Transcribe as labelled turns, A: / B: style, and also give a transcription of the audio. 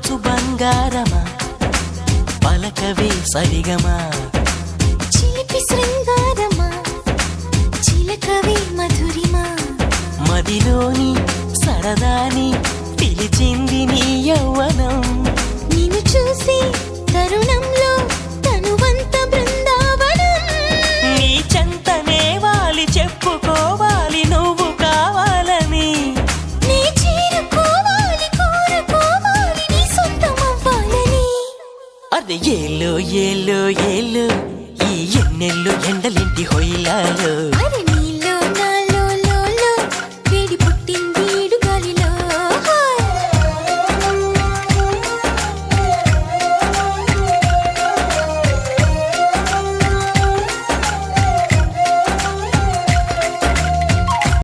A: పలుచు బంగారమా పలకవే సరిగమా
B: చిలిపి శృంగారమా చిలకవే మధురిమా
A: మదిలోని సరదాని పిలిచింది నీ యౌవనం
B: నిన్ను చూసి తరుణంలో తనువంత బృందావనం
A: నీ చెంతనే వాలి చెప్పుకోవాలి నువ్వు కావాలని
B: నీ చేరుకోవాలి కోరుకోవాలి నీ సొంతమవ్వాలని
A: అరే ఏలో ఏలో ఏలో ఈ ఎన్నెల్లో ఎండలింటి హొయిలాలో